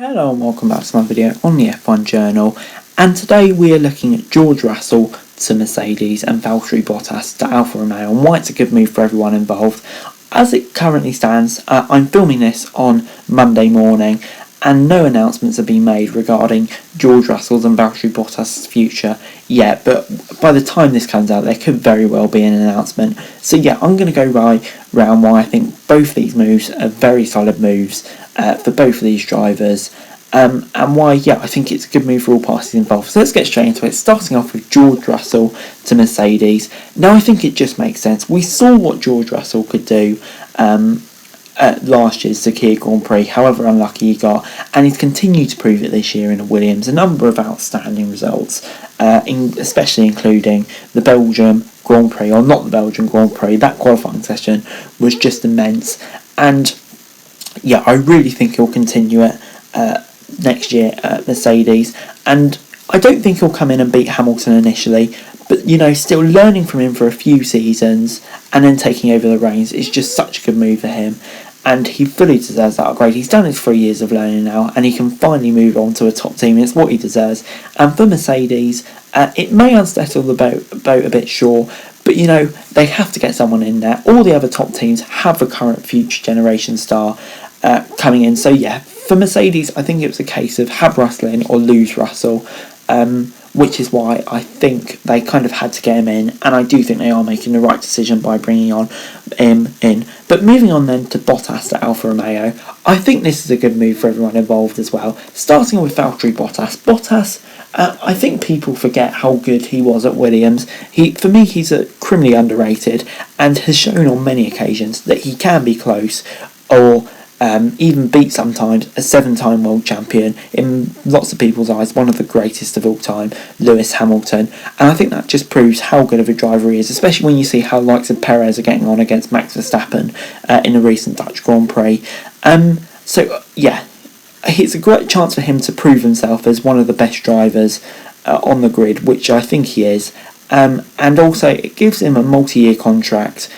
Hello and welcome back to my video on the F1 Journal, and today we are looking at George Russell to Mercedes and Valtteri Bottas to Alfa Romeo and why it's a good move for everyone involved. As it currently stands, I'm filming this on Monday morning and no announcements have been made regarding George Russell's and Valtteri Bottas' future yet, but by the time this comes out there could very well be an announcement. So yeah, I'm going to go round why I think both these moves are very solid moves for both of these drivers, and why, yeah, I think it's a good move for all parties involved. So let's get straight into it, starting off with George Russell to Mercedes. Now I think it just makes sense. We saw what George Russell could do at last year's Sakir Grand Prix, however unlucky he got, and he's continued to prove it this year in a Williams. A number of outstanding results, especially including the Belgium Grand Prix, or not the Belgian Grand Prix. That qualifying session was just immense, and yeah, I really think he'll continue it next year at Mercedes, and I don't think he'll come in and beat Hamilton initially, but still learning from him for a few seasons and then taking over the reins is just such a good move for him, and he fully deserves that upgrade. He's done his 3 years of learning now, and he can finally move on to a top team. It's what he deserves. And for Mercedes, it may unsettle the boat a bit, sure, but they have to get someone in there. All the other top teams have a current future generation star coming in. So yeah, for Mercedes, I think it was a case of have Russell in or lose Russell, which is why I think they kind of had to get him in, and I do think they are making the right decision by bringing on him in. But moving on then to Bottas to Alfa Romeo, I think this is a good move for everyone involved as well. Starting with Valtteri Bottas. Bottas, I think people forget how good he was at Williams. For me, he's criminally underrated and has shown on many occasions that he can be close, or even beat sometimes a 7-time world champion, in lots of people's eyes one of the greatest of all time, Lewis Hamilton. And I think that just proves how good of a driver he is, especially when you see how likes of Perez are getting on against Max Verstappen in a recent Dutch Grand Prix. So yeah, it's a great chance for him to prove himself as one of the best drivers on the grid, which I think he is, and also it gives him a multi-year contract,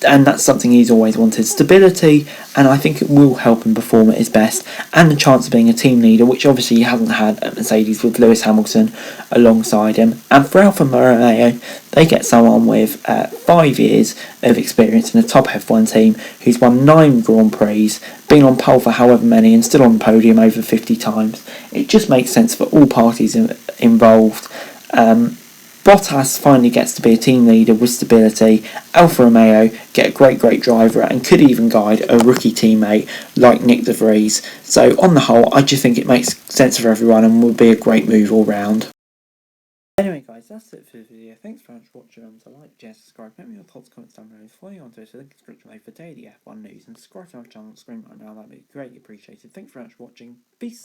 and that's something he's always wanted. Stability, and I think it will help him perform at his best, and the chance of being a team leader, which obviously he hasn't had at Mercedes with Lewis Hamilton alongside him. And for Alfa Romeo, they get someone with 5 years of experience in a top F1 team, who's won 9 Grand Prix, been on pole for however many, and still on the podium over 50 times. It just makes sense for all parties involved. Bottas finally gets to be a team leader with stability. Alfa Romeo get a great driver and could even guide a rookie teammate like Nick De Vries. So on the whole, I just think it makes sense for everyone and will be a great move all round. Anyway guys, that's it for the video. Thanks very much for watching. So like, share, subscribe, let me know your thoughts, comments down below. Follow you on Twitter, link in the description below for daily F1 news, and subscribe to our channel on the screen right now. That'd be greatly appreciated. Thanks very much for watching. Peace.